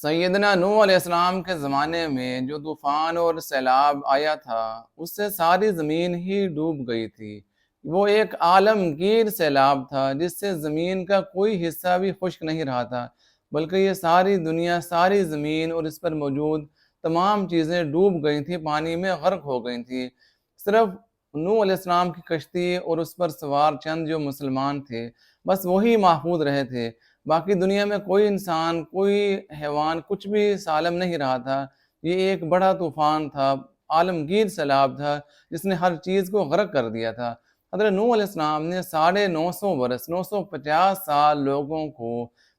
سیدنا نوح علیہ السلام کے زمانے میں جو طوفان اور سیلاب آیا تھا، اس سے ساری زمین ہی ڈوب گئی تھی۔ وہ ایک عالمگیر سیلاب تھا جس سے زمین کا کوئی حصہ بھی خشک نہیں رہا تھا، بلکہ یہ ساری دنیا، ساری زمین اور اس پر موجود تمام چیزیں ڈوب گئی تھیں، پانی میں غرق ہو گئی تھیں۔ صرف نوح علیہ السلام کی کشتی اور اس پر سوار چند جو مسلمان تھے، بس وہی محفوظ رہے تھے۔ باقی دنیا میں کوئی انسان، کوئی حیوان، کچھ بھی سالم نہیں رہا تھا۔ یہ ایک بڑا طوفان تھا، عالمگیر سیلاب تھا، جس نے ہر چیز کو غرق کر دیا تھا۔ حضرت نوح علیہ السلام نے 950 برس، 950 سال لوگوں کو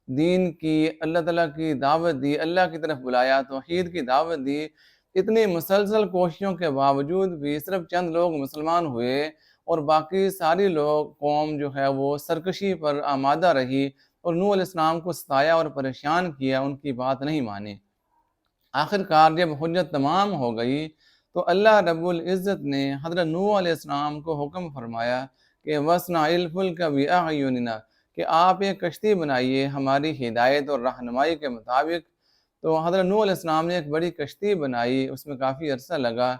دین کی، اللہ تعالیٰ کی دعوت دی، اللہ کی طرف بلایا، توحید کی دعوت دی۔ اتنی مسلسل کوششوں کے باوجود بھی صرف چند لوگ مسلمان ہوئے اور باقی ساری قوم جو ہے وہ سرکشی پر آمادہ رہی اور نوح علیہ السلام کو ستایا اور پریشان کیا، ان کی بات نہیں مانی۔ آخر کار جب حجت تمام ہو گئی تو اللہ رب العزت نے حضرت نوح علیہ السلام کو حکم فرمایا کہ وَاصْنَعِ الْفُلْكَ بِأَعْيُنِنَا، کہ آپ ایک کشتی بنائیے ہماری ہدایت اور رہنمائی کے مطابق۔ تو حضرت نوح علیہ السلام نے ایک بڑی کشتی بنائی، اس میں کافی عرصہ لگا۔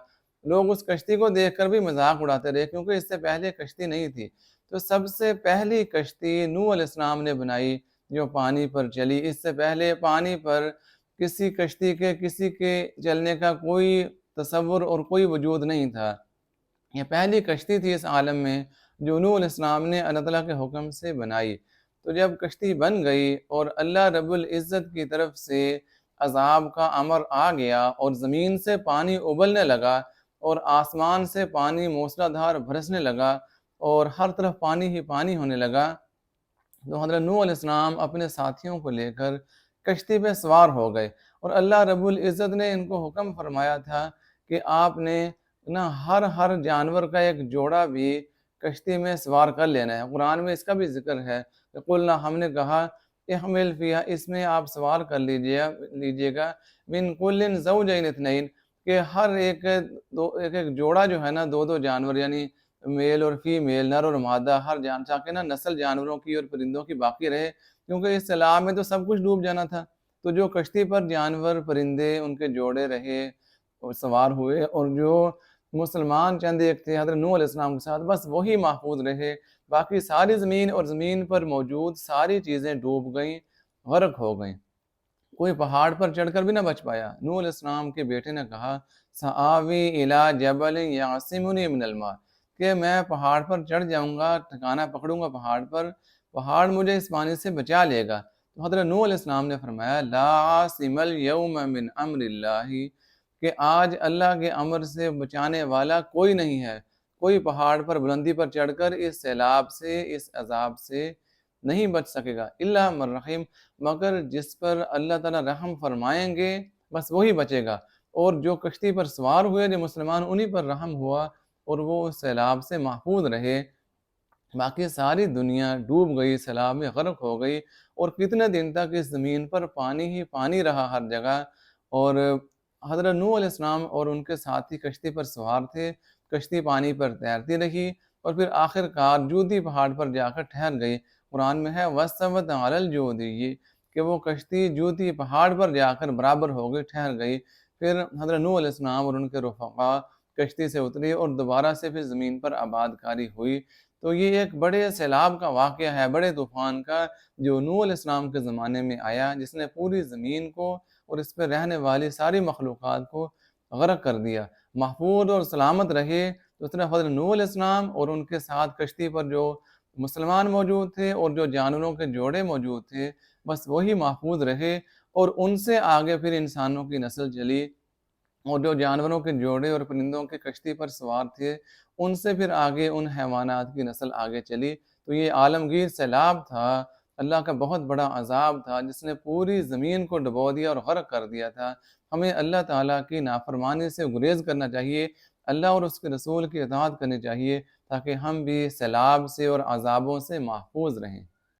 لوگ اس کشتی کو دیکھ کر بھی مذاق اڑاتے رہے، کیونکہ اس سے پہلے کشتی نہیں تھی۔ تو سب سے پہلی کشتی نوح علیہ السلام نے بنائی جو پانی پر چلی۔ اس سے پہلے پانی پر کسی کشتی کے، کسی کے چلنے کا کوئی تصور اور کوئی وجود نہیں تھا۔ یہ پہلی کشتی تھی اس عالم میں جو نوح علیہ السلام نے اللہ تعالیٰ کے حکم سے بنائی۔ تو جب کشتی بن گئی اور اللہ رب العزت کی طرف سے عذاب کا امر آ گیا اور زمین سے پانی ابلنے لگا اور آسمان سے پانی موسلا دھار برسنے لگا اور ہر طرف پانی ہی پانی ہونے لگا، تو حضرت نوح علیہ السلام اپنے ساتھیوں کو لے کر کشتی پہ سوار ہو گئے اور اللہ رب العزت نے ان کو حکم فرمایا تھا کہ آپ نے ہر جانور کا ایک جوڑا بھی کشتی میں سوار کر لینا ہے۔ قرآن میں اس کا بھی ذکر ہے کہ قلنا، ہم نے کہا، احمل فیہا، اس میں آپ سوار کر لیجئے گا، من کل زوجین اثنین، کہ ہر ایک جوڑا جو ہے نا، دو جانور، یعنی میل اور فیمیل، نر اور مادہ، ہر تاکہ نسل جانوروں کی اور پرندوں کی باقی رہے، کیونکہ اس سیلاب میں تو سب کچھ ڈوب جانا تھا۔ تو جو کشتی پر جانور، پرندے، ان کے جوڑے رہے اور سوار ہوئے، اور جو مسلمان چند ایک تھے حضرت نوح علیہ السلام کے ساتھ، بس وہی محفوظ رہے۔ باقی ساری زمین اور زمین پر موجود ساری چیزیں ڈوب گئیں، غرق ہو گئیں۔ کوئی پہاڑ پر چڑھ کر بھی نہ بچ پایا۔ نوح علیہ السلام کے بیٹے نے کہا، سآوی الی جبل یعصمنی من الماء، کہ میں پہاڑ پر چڑھ جاؤں گا، ٹھکانہ پکڑوں گا پہاڑ پر، پہاڑ مجھے اس پانی سے بچا لے گا۔ تو حضرت نوح علیہ السلام نے فرمایا، لا عاصم اليوم من امر اللہ، کہ آج اللہ کے امر سے بچانے والا کوئی نہیں ہے۔ کوئی پہاڑ پر بلندی پر چڑھ کر اس سیلاب سے، اس عذاب سے نہیں بچ سکے گا، الا من رحم، مگر جس پر اللہ تعالیٰ رحم فرمائیں گے بس وہی بچے گا۔ اور جو کشتی پر سوار ہوئے جو مسلمان، انہی پر رحم ہوا اور وہ اس سیلاب سے محفوظ رہے۔ باقی ساری دنیا ڈوب گئی، سیلاب میں غرق ہو گئی، اور کتنے دن تک اس زمین پر پانی ہی پانی رہا ہر جگہ۔ اور حضرت نوح علیہ السلام اور ان کے ساتھی کشتی پر سوار تھے، کشتی پانی پر تیرتی رہی اور پھر آخر کار جودی پہاڑ پر جا کر ٹھہر گئی۔ قرآن میں ہے وَاسْتَوَتْ عَلَى الْجُودِيِّ، کہ وہ کشتی جودی پہاڑ پر جا کر برابر ہو گئی، ٹھہر گئی۔ پھر حضرت نوح علیہ السلام اور ان کے رفقا کشتی سے اتری اور دوبارہ سے پھر زمین پر آباد کاری ہوئی۔ تو یہ ایک بڑے سیلاب کا واقعہ ہے، بڑے طوفان کا، جو نوح علیہ السلام کے زمانے میں آیا، جس نے پوری زمین کو اور اس پہ رہنے والی ساری مخلوقات کو غرق کر دیا۔ محفوظ اور سلامت رہے تو صرف حضرت نوح علیہ السلام اور ان کے ساتھ کشتی پر جو مسلمان موجود تھے اور جو جانوروں کے جوڑے موجود تھے، بس وہی محفوظ رہے، اور ان سے آگے پھر انسانوں کی نسل چلی، اور جو جانوروں کے جوڑے اور پرندوں کے کشتی پر سوار تھے، ان سے پھر آگے ان حیوانات کی نسل آگے چلی۔ تو یہ عالمگیر سیلاب تھا، اللہ کا بہت بڑا عذاب تھا، جس نے پوری زمین کو ڈبو دیا اور غرق کر دیا تھا۔ ہمیں اللہ تعالیٰ کی نافرمانی سے گریز کرنا چاہیے، اللہ اور اس کے رسول کی اطاعت کرنی چاہیے، تاکہ ہم بھی سیلاب سے اور عذابوں سے محفوظ رہیں۔